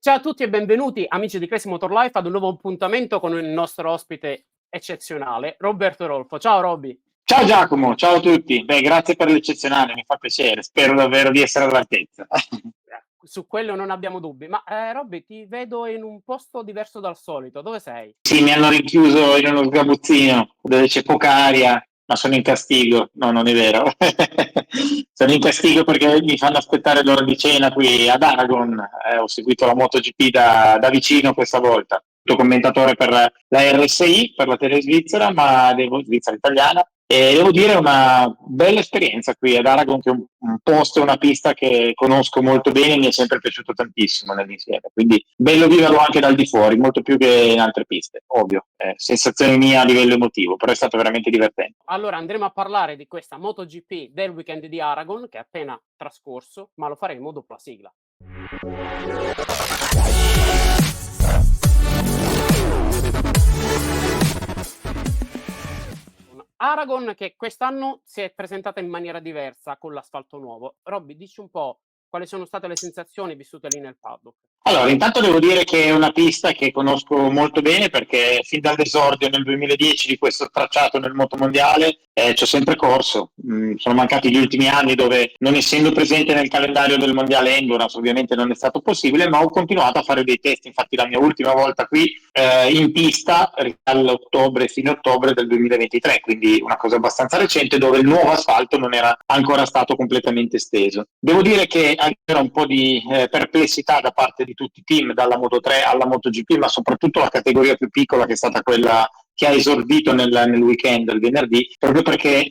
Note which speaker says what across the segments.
Speaker 1: Ciao a tutti e benvenuti, amici di Crazy Motor Life, ad un nuovo appuntamento con il nostro ospite eccezionale, Roberto Rolfo. Ciao Robby.
Speaker 2: Ciao Giacomo, ciao a tutti. Beh, grazie per l'eccezionale, mi fa piacere. Spero davvero di essere all'altezza.
Speaker 1: Su quello non abbiamo dubbi, ma Robby, ti vedo in un posto diverso dal solito, dove sei?
Speaker 2: Sì, mi hanno rinchiuso in uno sgabuzzino dove c'è poca aria, ma sono in castigo. No, non è vero. Sono in castigo perché mi fanno aspettare l'ora di cena qui ad Aragon. Ho seguito la MotoGP da vicino questa volta. Sono commentatore per la RSI, per la tele svizzera, svizzera italiana. E devo dire una bella esperienza qui ad Aragon, che è un posto, una pista che conosco molto bene e mi è sempre piaciuto tantissimo nell'insieme. Quindi bello viverlo anche dal di fuori, molto più che in altre piste, ovvio. Sensazione mia a livello emotivo, però è stato veramente divertente.
Speaker 1: Allora andremo a parlare di questa MotoGP del weekend di Aragon, che è appena trascorso, ma lo faremo dopo la sigla. Aragon che quest'anno si è presentata in maniera diversa con l'asfalto nuovo. Robby, dici un po' quali sono state le sensazioni vissute lì nel paddock.
Speaker 2: Allora, intanto devo dire che è una pista che conosco molto bene perché fin dall'esordio nel 2010 di questo tracciato nel motomondiale ci ho sempre corso. Sono mancati gli ultimi anni dove, non essendo presente nel calendario del mondiale Endurance, ovviamente non è stato possibile, ma ho continuato a fare dei test. Infatti la mia ultima volta qui in pista dall'ottobre, fine ottobre del 2023, quindi una cosa abbastanza recente dove il nuovo asfalto non era ancora stato completamente esteso. Devo dire che c'era un po' di perplessità da parte di tutti i team, dalla Moto 3 alla MotoGP, ma soprattutto la categoria più piccola che è stata quella che ha esordito nel weekend, il venerdì, proprio perché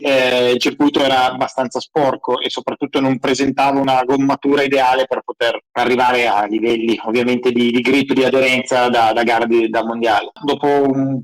Speaker 2: il circuito era abbastanza sporco e soprattutto non presentava una gommatura ideale per poter arrivare a livelli ovviamente di grip, di aderenza da gara da mondiale. Dopo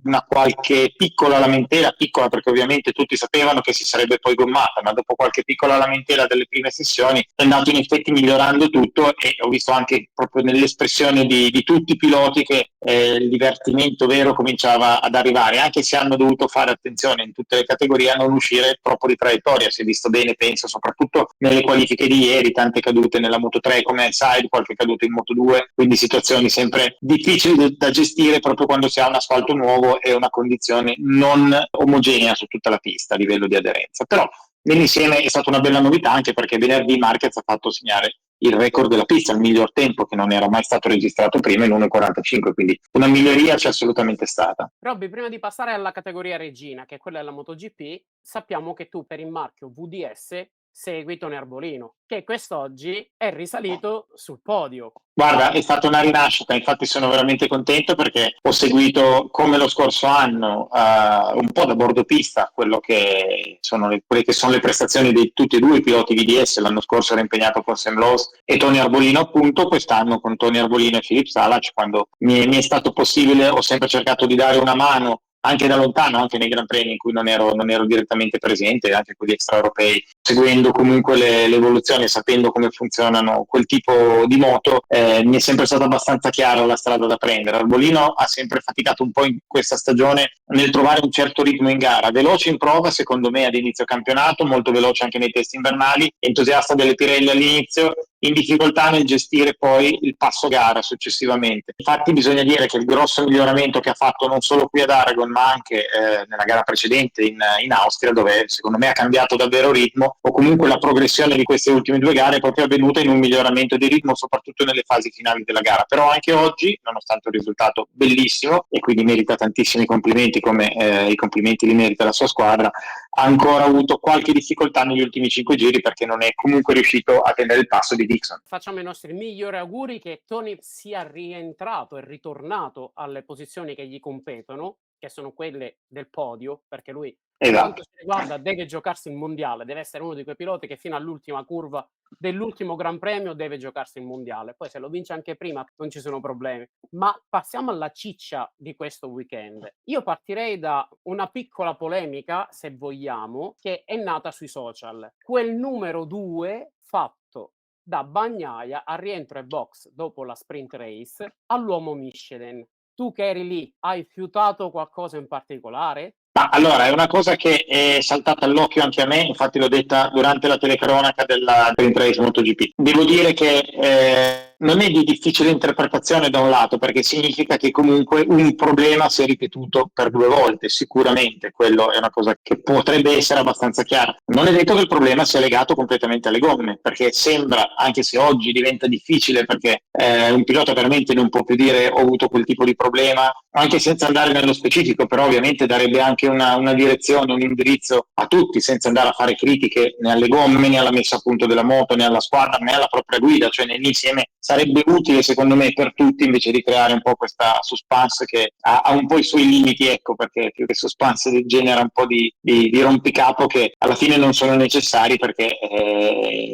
Speaker 2: una qualche piccola lamentela, piccola perché ovviamente tutti sapevano che si sarebbe poi gommata, ma dopo qualche piccola lamentela delle prime sessioni è andato in effetti migliorando tutto e ho visto anche proprio nell'espressione di tutti i piloti che il divertimento vero cominciava ad arrivare, anche se hanno dovuto fare attenzione in tutte le categorie a non uscire troppo di traiettoria. Si è visto bene, penso, soprattutto nelle qualifiche di ieri, tante cadute nella Moto 3 come side, qualche caduta in Moto 2, quindi situazioni sempre difficili da gestire proprio quando si ha un asfalto nuovo e una condizione non omogenea su tutta la pista a livello di aderenza. Però nell'insieme è stata una bella novità, anche perché venerdì Marquez ha fatto segnare il record della pista, il miglior tempo che non era mai stato registrato prima in 1,45, quindi una miglioria c'è assolutamente stata.
Speaker 1: Robby, prima di passare alla categoria regina, che è quella della MotoGP, sappiamo che tu per il marchio VDS segui Tony Arbolino, che quest'oggi è risalito sul podio.
Speaker 2: Guarda, è stata una rinascita, infatti sono veramente contento perché ho seguito come lo scorso anno un po' da bordo pista quelle che sono le prestazioni di tutti e due i piloti VDS. L'anno scorso ero impegnato con Sam Lowe e Tony Arbolino, appunto, quest'anno con Tony Arbolino e Filip Salac. Quando mi è stato possibile ho sempre cercato di dare una mano anche da lontano, anche nei Gran Premi in cui non ero direttamente presente, anche quelli extraeuropei, seguendo comunque l'evoluzione, sapendo come funzionano quel tipo di moto, mi è sempre stata abbastanza chiara la strada da prendere. Arbolino ha sempre faticato un po' in questa stagione nel trovare un certo ritmo in gara, veloce in prova secondo me ad inizio campionato, molto veloce anche nei test invernali, entusiasta delle Pirelli all'inizio, in difficoltà nel gestire poi il passo gara successivamente. Infatti bisogna dire che il grosso miglioramento che ha fatto non solo qui ad Aragon ma anche nella gara precedente in Austria, dove secondo me ha cambiato davvero ritmo, o comunque la progressione di queste ultime due gare è proprio avvenuta in un miglioramento di ritmo soprattutto nelle fasi finali della gara. Però anche oggi, nonostante un risultato bellissimo e quindi merita tantissimi complimenti come i complimenti li merita la sua squadra, ha ancora avuto qualche difficoltà negli ultimi 5 giri perché non è comunque riuscito a tenere il passo di Dixon.
Speaker 1: Facciamo i nostri migliori auguri che Tony sia rientrato e ritornato alle posizioni che gli competono, che sono quelle del podio, perché lui per quanto
Speaker 2: Esatto.
Speaker 1: ci riguarda deve giocarsi il mondiale, deve essere uno di quei piloti che fino all'ultima curva dell'ultimo Gran Premio deve giocarsi il mondiale. Poi se lo vince anche prima non ci sono problemi. Ma passiamo alla ciccia di questo weekend. Io partirei da una piccola polemica, se vogliamo, che è nata sui social. Quel numero 2 fatto da Bagnaia al rientro ai box dopo la sprint race all'uomo Michelin. Tu che eri lì, hai fiutato qualcosa in particolare?
Speaker 2: Ma allora, è una cosa che è saltata all'occhio anche a me, infatti l'ho detta durante la telecronaca della Sprint Race MotoGP. Devo dire che non è di difficile interpretazione da un lato, perché significa che comunque un problema si è ripetuto per 2 volte, sicuramente, quello è una cosa che potrebbe essere abbastanza chiara. Non è detto che il problema sia legato completamente alle gomme, perché sembra, anche se oggi diventa difficile, perché un pilota veramente non può più dire ho avuto quel tipo di problema, anche senza andare nello specifico, però ovviamente darebbe anche una direzione, un indirizzo a tutti, senza andare a fare critiche né alle gomme, né alla messa a punto della moto, né alla squadra, né alla propria guida, cioè nell'insieme sarebbe utile secondo me per tutti, invece di creare un po' questa suspense che ha un po' i suoi limiti, ecco, perché più che suspense genera un po' di rompicapo che alla fine non sono necessari, perché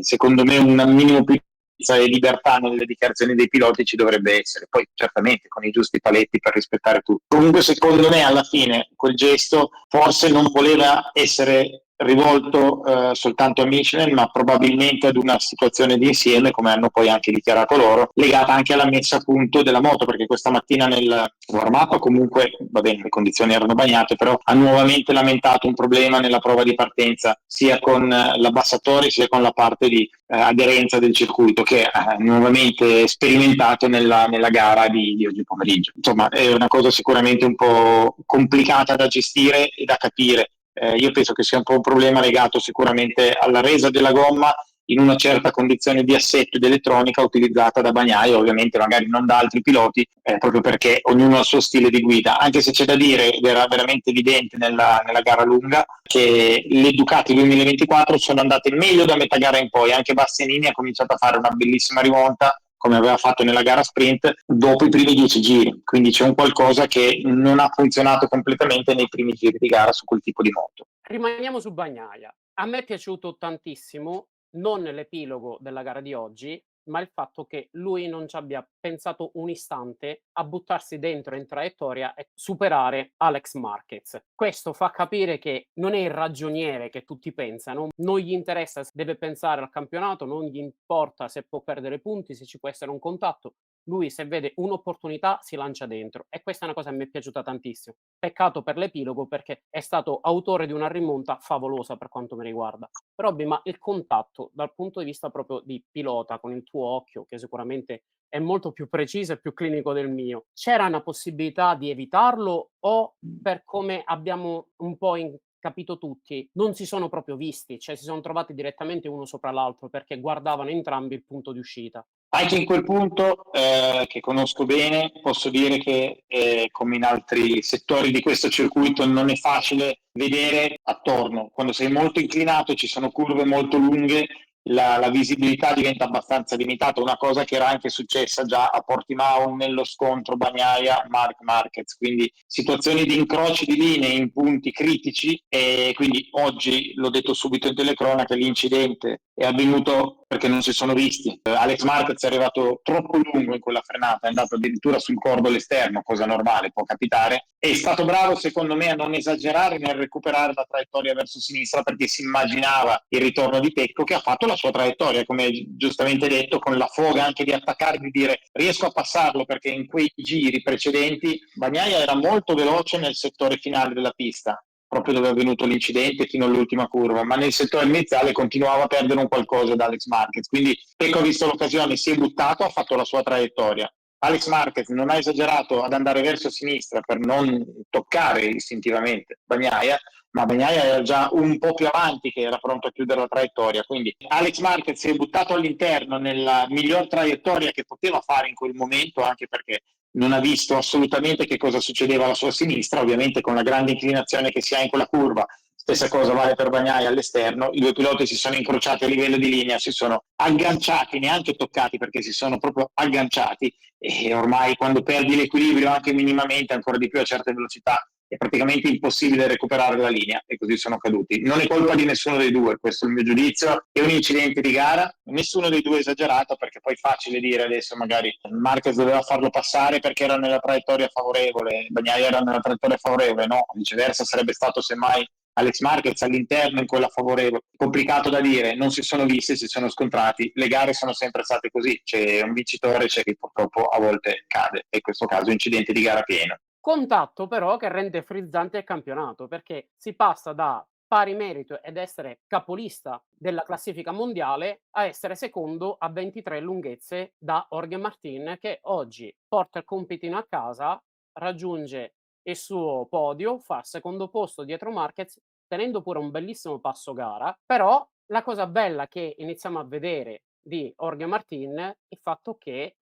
Speaker 2: secondo me un minimo più e libertà nelle dichiarazioni dei piloti ci dovrebbe essere, poi certamente con i giusti paletti per rispettare tutto. Comunque secondo me alla fine quel gesto forse non voleva essere rivolto soltanto a Michelin, ma probabilmente ad una situazione di insieme, come hanno poi anche dichiarato loro, legata anche alla messa a punto della moto, perché questa mattina nel warm-up comunque, va bene, le condizioni erano bagnate, però ha nuovamente lamentato un problema nella prova di partenza, sia con l'abbassatore sia con la parte di aderenza del circuito, che ha nuovamente sperimentato nella gara di oggi pomeriggio. Insomma, è una cosa sicuramente un po' complicata da gestire e da capire. Io penso che sia un po' un problema legato sicuramente alla resa della gomma in una certa condizione di assetto ed elettronica utilizzata da Bagnaia, ovviamente magari non da altri piloti, proprio perché ognuno ha il suo stile di guida, anche se c'è da dire, ed era veramente evidente nella gara lunga, che le Ducati 2024 sono andate meglio da metà gara in poi, anche Bastianini ha cominciato a fare una bellissima rimonta, come aveva fatto nella gara sprint, dopo i primi 10 giri, quindi c'è un qualcosa che non ha funzionato completamente nei primi giri di gara su quel tipo di moto.
Speaker 1: Rimaniamo su Bagnaia. A me è piaciuto tantissimo, non l'epilogo della gara di oggi, ma il fatto che lui non ci abbia pensato un istante a buttarsi dentro in traiettoria e superare Alex Marquez. Questo fa capire che non è il ragioniere che tutti pensano, non gli interessa, deve pensare al campionato, non gli importa se può perdere punti, se ci può essere un contatto. Lui se vede un'opportunità si lancia dentro e questa è una cosa che mi è piaciuta tantissimo. Peccato per l'epilogo perché è stato autore di una rimonta favolosa per quanto mi riguarda. Robby, ma il contatto dal punto di vista proprio di pilota con il tuo occhio, che sicuramente è molto più preciso e più clinico del mio, c'era una possibilità di evitarlo o per come abbiamo un po' capito tutti, non si sono proprio visti, cioè si sono trovati direttamente uno sopra l'altro perché guardavano entrambi il punto di uscita?
Speaker 2: Anche in quel punto, che conosco bene, posso dire che come in altri settori di questo circuito non è facile vedere attorno. Quando sei molto inclinato, ci sono curve molto lunghe, la visibilità diventa abbastanza limitata, una cosa che era anche successa già a Portimao nello scontro Bagnaia-Marc Marquez, quindi situazioni di incroci di linee in punti critici, e quindi oggi, l'ho detto subito in telecronaca, l'incidente è avvenuto perché non si sono visti. Alex Marquez è arrivato troppo lungo in quella frenata, è andato addirittura sul cordo all'esterno, cosa normale, può capitare. È stato bravo secondo me a non esagerare nel recuperare la traiettoria verso sinistra, perché si immaginava il ritorno di Pecco, che ha fatto la sua traiettoria, come giustamente detto, con la foga anche di attaccare, di dire riesco a passarlo, perché in quei giri precedenti Bagnaia era molto veloce nel settore finale della pista, proprio dove è avvenuto l'incidente fino all'ultima curva, ma nel settore iniziale continuava a perdere un qualcosa da Alex Marquez, quindi Pecco ha visto l'occasione, si è buttato, ha fatto la sua traiettoria. Alex Marquez non ha esagerato ad andare verso sinistra per non toccare istintivamente Bagnaia, ma Bagnaia era già un po' più avanti, che era pronto a chiudere la traiettoria, quindi Alex Marquez si è buttato all'interno nella miglior traiettoria che poteva fare in quel momento, anche perché non ha visto assolutamente che cosa succedeva alla sua sinistra, ovviamente con la grande inclinazione che si ha in quella curva. Stessa cosa vale per Bagnaia all'esterno, i due piloti si sono incrociati a livello di linea, si sono agganciati, neanche toccati, perché si sono proprio agganciati, e ormai quando perdi l'equilibrio anche minimamente, ancora di più a certe velocità, è praticamente impossibile recuperare la linea, e così sono caduti. Non è colpa di nessuno dei due, questo è il mio giudizio, è un incidente di gara, nessuno dei due è esagerato, perché poi è facile dire adesso magari Marquez doveva farlo passare perché era nella traiettoria favorevole, Bagnaia era nella traiettoria favorevole, no, viceversa sarebbe stato semmai Alex Marquez all'interno in quella favorevole. Complicato da dire, non si sono visti, si sono scontrati, le gare sono sempre state così, c'è un vincitore, c'è chi purtroppo a volte cade, e in questo caso incidente di gara pieno.
Speaker 1: Contatto però che rende frizzante il campionato, perché si passa da pari merito ed essere capolista della classifica mondiale a essere secondo a 23 lunghezze da Jorge Martin, che oggi porta il compitino a casa, raggiunge il suo podio, fa il secondo posto dietro Marquez, tenendo pure un bellissimo passo gara. Però la cosa bella che iniziamo a vedere di Jorge Martin è il fatto che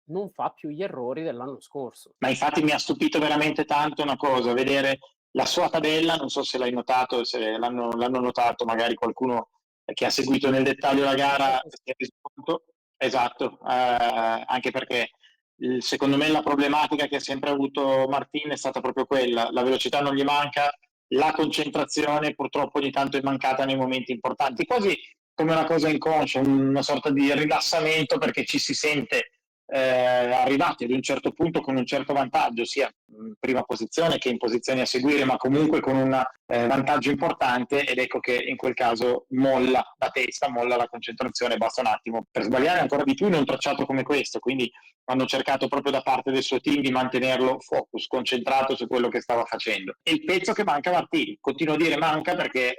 Speaker 1: non fa più gli errori dell'anno scorso.
Speaker 2: Ma infatti mi ha stupito veramente tanto una cosa, vedere la sua tabella, non so se l'hai notato, se l'hanno notato, magari qualcuno che ha seguito nel dettaglio la
Speaker 1: Sì,
Speaker 2: gara
Speaker 1: sì, sì.
Speaker 2: si è reso conto. Esatto, anche perché secondo me la problematica che ha sempre avuto Martin è stata proprio quella, la velocità non gli manca, la concentrazione purtroppo ogni tanto è mancata nei momenti importanti, quasi come una cosa inconscia, una sorta di rilassamento perché ci si sente arrivati ad un certo punto con un certo vantaggio, sia in prima posizione che in posizioni a seguire, ma comunque con un vantaggio importante, ed ecco che in quel caso molla la testa, molla la concentrazione, basta un attimo per sbagliare ancora di più in un tracciato come questo, quindi hanno cercato proprio da parte del suo team di mantenerlo focus, concentrato su quello che stava facendo. E il pezzo che manca Martini, continuo a dire manca perché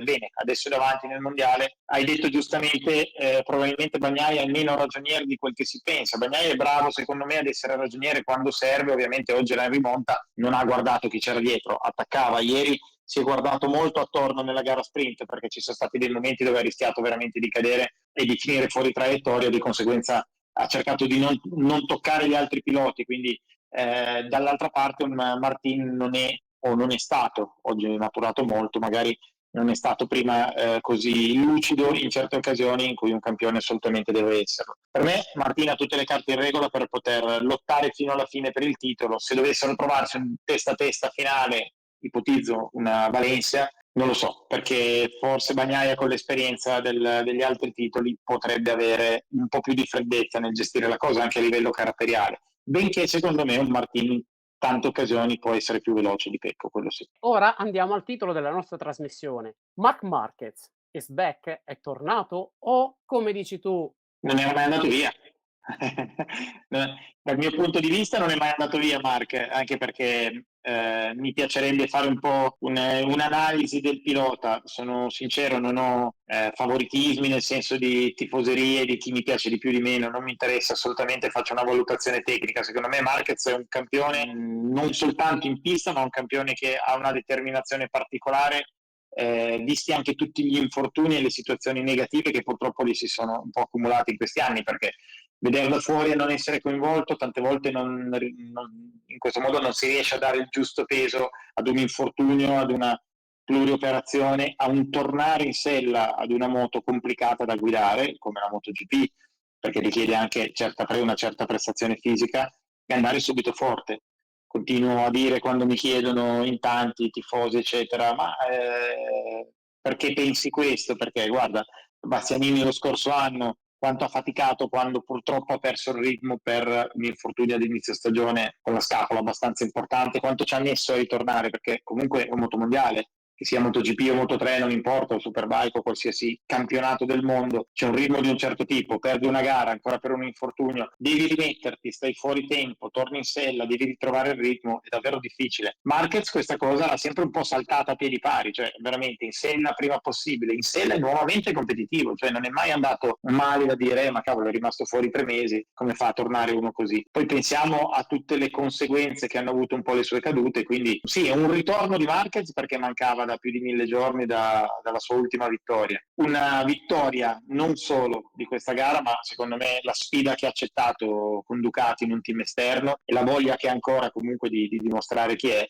Speaker 2: bene, adesso è davanti nel mondiale, hai detto giustamente, probabilmente Bagnaia è meno ragioniere di quel che si pensa. Bagnaia è bravo secondo me ad essere ragioniere quando serve, ovviamente oggi era in rimonta, non ha guardato chi c'era dietro, attaccava. Ieri si è guardato molto attorno nella gara sprint perché ci sono stati dei momenti dove ha rischiato veramente di cadere e di finire fuori traiettoria, di conseguenza ha cercato di non toccare gli altri piloti, quindi dall'altra parte un Martin non è o non è stato, oggi è maturato molto, magari non è stato prima così lucido in certe occasioni in cui un campione assolutamente deve esserlo. Per me Martin ha tutte le carte in regola per poter lottare fino alla fine per il titolo, se dovessero trovarsi un testa a testa finale, ipotizzo una Valencia, non lo so, perché forse Bagnaia con l'esperienza degli altri titoli potrebbe avere un po' più di freddezza nel gestire la cosa anche a livello caratteriale, benché secondo me un Martin in tante occasioni può essere più veloce di Pecco, quello sì.
Speaker 1: Ora andiamo al titolo della nostra trasmissione. Marc Marquez is back? È tornato? O, come dici tu,
Speaker 2: Non è mai andato via. Dal mio punto di vista non è mai andato via Mark, anche perché mi piacerebbe fare un po' un'analisi del pilota. Sono sincero, non ho favoritismi nel senso di tifoserie, di chi mi piace di più di meno, non mi interessa assolutamente, faccio una valutazione tecnica. Secondo me Marquez è un campione non soltanto in pista, ma un campione che ha una determinazione particolare, visti anche tutti gli infortuni e le situazioni negative che purtroppo gli si sono un po' accumulate in questi anni, perché vedere da fuori e non essere coinvolto tante volte in questo modo non si riesce a dare il giusto peso ad un infortunio, ad una plurioperazione, a un tornare in sella ad una moto complicata da guidare come la MotoGP, perché richiede anche una certa prestazione fisica, e andare subito forte. Continuo a dire quando mi chiedono in tanti tifosi eccetera, ma perché pensi questo? Perché guarda, Bastianini lo scorso anno quanto ha faticato quando purtroppo ha perso il ritmo per un infortunio ad inizio stagione con la scapola abbastanza importante, quanto ci ha messo a ritornare, perché comunque è un motomondiale, che sia MotoGP o Moto3 non importa, o Superbike o qualsiasi campionato del mondo, c'è un ritmo di un certo tipo, perdi una gara ancora per un infortunio, devi rimetterti, stai fuori tempo, torni in sella, devi ritrovare il ritmo, è davvero difficile. Marquez questa cosa l'ha sempre un po' saltata a piedi pari, cioè veramente in sella prima possibile, in sella è nuovamente competitivo, cioè non è mai andato male da dire ma cavolo è rimasto fuori 3 mesi, come fa a tornare uno così? Poi pensiamo a tutte le conseguenze che hanno avuto un po' le sue cadute, quindi sì, è un ritorno di Marquez perché mancava da più di 1000 giorni dalla sua ultima vittoria. Una vittoria non solo di questa gara, ma secondo me la sfida che ha accettato con Ducati in un team esterno e la voglia che ha ancora comunque di dimostrare chi è,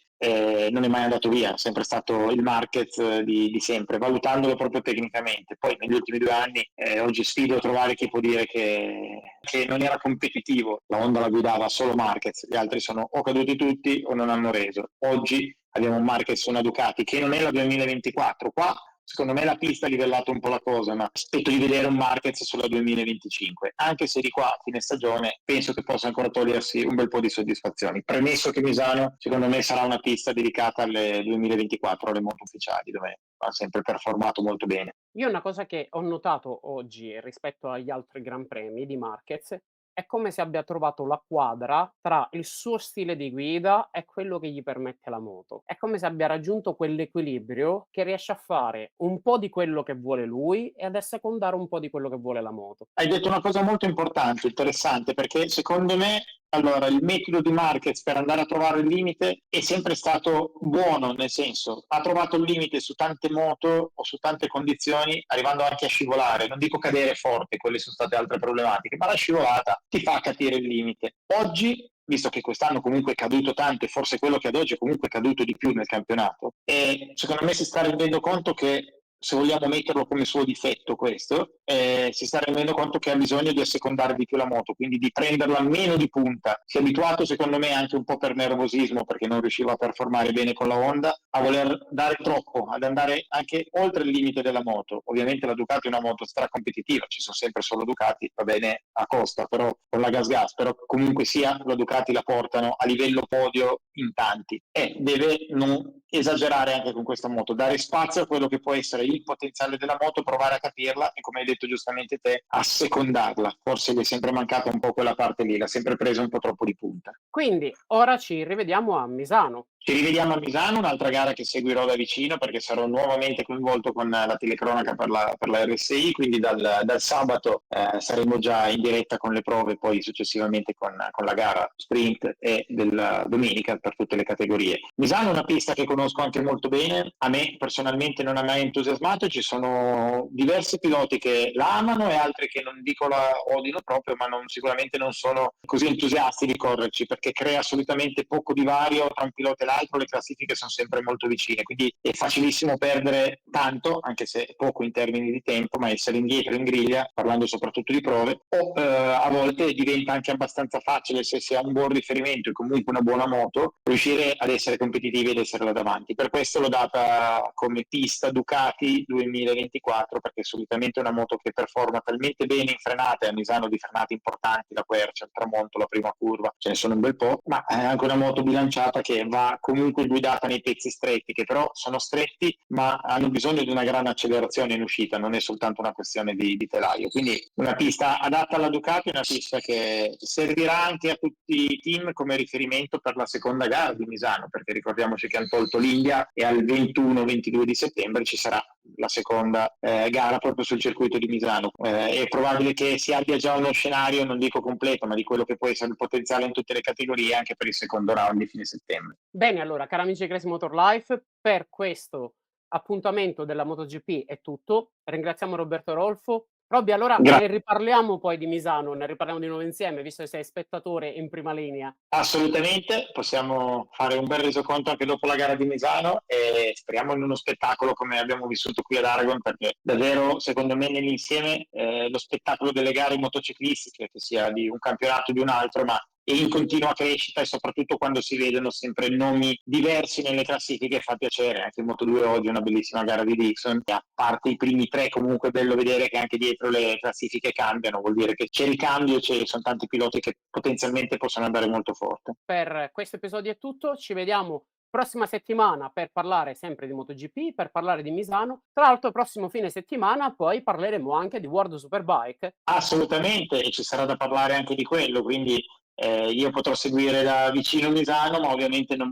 Speaker 2: non è mai andato via, è sempre stato il Marquez di sempre, valutandolo proprio tecnicamente. Poi negli ultimi 2 anni, oggi sfido a trovare chi può dire che non era competitivo, la Honda la guidava solo Marquez, gli altri sono o caduti tutti o non hanno reso. Oggi abbiamo un Marquez su una Ducati che non è la 2024, qua secondo me la pista ha livellato un po' la cosa, ma aspetto di vedere un Marquez sulla 2025, anche se di qua a fine stagione penso che possa ancora togliersi un bel po' di soddisfazioni. Premesso che Misano secondo me sarà una pista dedicata alle 2024, alle moto ufficiali, dove ha sempre performato molto bene.
Speaker 1: io una cosa che ho notato oggi rispetto agli altri gran premi di Marquez È come se abbia trovato la quadra tra il suo stile di guida e quello che gli permette la moto. È come se abbia raggiunto quell'equilibrio che riesce a fare un po' di quello che vuole lui e ad assecondare un po' di quello che vuole la moto.
Speaker 2: Hai detto una cosa molto importante, interessante, perché secondo me, allora, il metodo di Marquez per andare a trovare il limite è sempre stato buono, nel senso, ha trovato il limite su tante moto o su tante condizioni, arrivando anche a scivolare. Non dico cadere forte, quelle sono state altre problematiche, ma la scivolata ti fa capire il limite. Oggi, visto che quest'anno comunque è caduto tanto e forse quello che ad oggi è comunque caduto di più nel campionato, e secondo me si sta rendendo conto che, se vogliamo metterlo come suo difetto questo, si sta rendendo conto che ha bisogno di assecondare di più la moto, quindi di prenderla meno di punta. Si è abituato, secondo me, anche un po' per nervosismo, perché non riusciva a performare bene con la Honda, a voler dare troppo, ad andare anche oltre il limite della moto. Ovviamente la Ducati è una moto stracompetitiva, ci sono sempre solo Ducati, va bene a costa, però con la gas, però comunque sia la Ducati la portano a livello podio in tanti, e deve non esagerare anche con questa moto, dare spazio a quello che può essere il potenziale della moto, provare a capirla e, come hai detto giustamente te, a secondarla. Forse gli è sempre mancata un po' quella parte lì, l'ha sempre presa un po' troppo di punta.
Speaker 1: Quindi ora ci rivediamo a Misano.
Speaker 2: Ci rivediamo a Misano, un'altra gara che seguirò da vicino perché sarò nuovamente coinvolto con la telecronaca per la RSI, quindi dal sabato saremo già in diretta con le prove, poi successivamente con la gara sprint e della domenica per tutte le categorie. Misano è una pista che conosco anche molto bene, a me personalmente non ha mai entusiasmato, ci sono diversi piloti che la amano e altri che non dico la odino proprio, ma sicuramente non sono così entusiasti di correrci perché crea assolutamente poco divario tra un pilota e l'altro, le classifiche sono sempre molto vicine, quindi è facilissimo perdere tanto, anche se poco in termini di tempo, ma essere indietro in griglia, parlando soprattutto di prove, o a volte diventa anche abbastanza facile, se si ha un buon riferimento e comunque una buona moto, riuscire ad essere competitivi ed essere là davanti. Per questo l'ho data come pista Ducati 2024, perché solitamente è una moto che performa talmente bene in frenate, a Misano di frenate importanti, la Quercia, il tramonto, la prima curva, ce ne sono un bel po', ma è anche una moto bilanciata che va comunque guidata nei pezzi stretti, che però sono stretti ma hanno bisogno di una grande accelerazione in uscita, non è soltanto una questione di telaio. Quindi una pista adatta alla Ducati, una pista che servirà anche a tutti i team come riferimento per la seconda gara di Misano, perché ricordiamoci che hanno tolto l'India e al 21-22 di settembre ci sarà la seconda gara proprio sul circuito di Misano. È probabile che si abbia già uno scenario, non dico completo, ma di quello che può essere il potenziale in tutte le categorie anche per il secondo round di fine settembre.
Speaker 1: Bene, allora, cari amici di Crazy Motor Life, per questo appuntamento della MotoGP è tutto. Ringraziamo Roberto Rolfo. Robby, allora ne
Speaker 2: Grazie.
Speaker 1: riparliamo poi di Misano, ne riparliamo di nuovo insieme, visto che sei spettatore in prima linea.
Speaker 2: Assolutamente, possiamo fare un bel resoconto anche dopo la gara di Misano e speriamo in uno spettacolo come abbiamo vissuto qui ad Aragon, perché davvero secondo me nell'insieme lo spettacolo delle gare motociclistiche, che sia di un campionato o di un altro, ma è in continua crescita, e soprattutto quando si vedono sempre nomi diversi nelle classifiche fa piacere. Anche in Moto2 oggi una bellissima gara di Dixon, e a parte i primi tre comunque è bello vedere che anche dietro le classifiche cambiano, vuol dire che c'è ricambio, sono tanti piloti che potenzialmente possono andare molto forte.
Speaker 1: Per questo episodio è tutto, ci vediamo prossima settimana per parlare sempre di MotoGP, per parlare di Misano. Tra l'altro prossimo fine settimana poi parleremo anche di World Superbike.
Speaker 2: Assolutamente, e ci sarà da parlare anche di quello, quindi io potrò seguire da vicino Misano, ma ovviamente non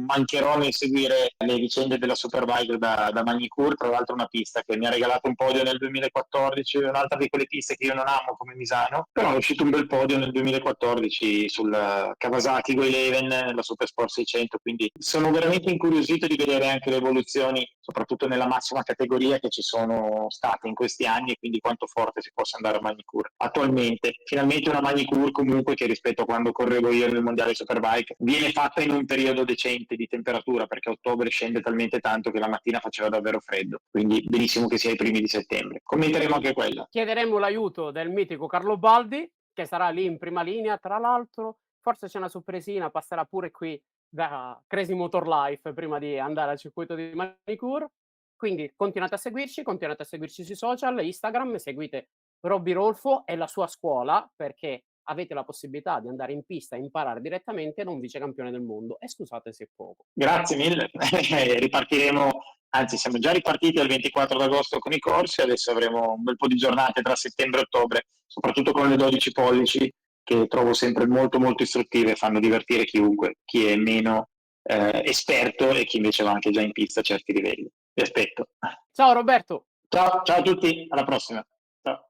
Speaker 2: mancherò nel seguire le vicende della Superbike da Magny-Cours, tra l'altro una pista che mi ha regalato un podio nel 2014, un'altra di quelle piste che io non amo come Misano, però è uscito un bel podio nel 2014 sul Kawasaki Go11 nella Supersport 600, quindi sono veramente incuriosito di vedere anche le evoluzioni, soprattutto nella massima categoria, che ci sono state in questi anni, e quindi quanto forte si possa andare a Magny-Cours attualmente. Finalmente una Magny-Cours comunque che, rispetto a quando correvo io nel mondiale Superbike, viene fatta in un periodo decente di temperatura, perché a ottobre scende talmente tanto che la mattina faceva davvero freddo, quindi benissimo che sia i primi di settembre. Commenteremo anche quella.
Speaker 1: Chiederemo l'aiuto del mitico Carlo Baldi, che sarà lì in prima linea, tra l'altro. Forse c'è una sorpresina, passerà pure qui da Crazy Motor Life prima di andare al circuito di Manicure. Quindi continuate a seguirci sui social, Instagram, seguite Robby Rolfo e la sua scuola, perché avete la possibilità di andare in pista e imparare direttamente da un vice campione del mondo. E scusate se è poco.
Speaker 2: Grazie mille, ripartiremo, anzi siamo già ripartiti il 24 d'agosto con i corsi, adesso avremo un bel po' di giornate tra settembre e ottobre, soprattutto con le 12 pollici, che trovo sempre molto molto istruttive, fanno divertire chiunque, chi è meno esperto e chi invece va anche già in pista a certi livelli. Vi aspetto.
Speaker 1: Ciao Roberto!
Speaker 2: Ciao a tutti, alla prossima. Ciao.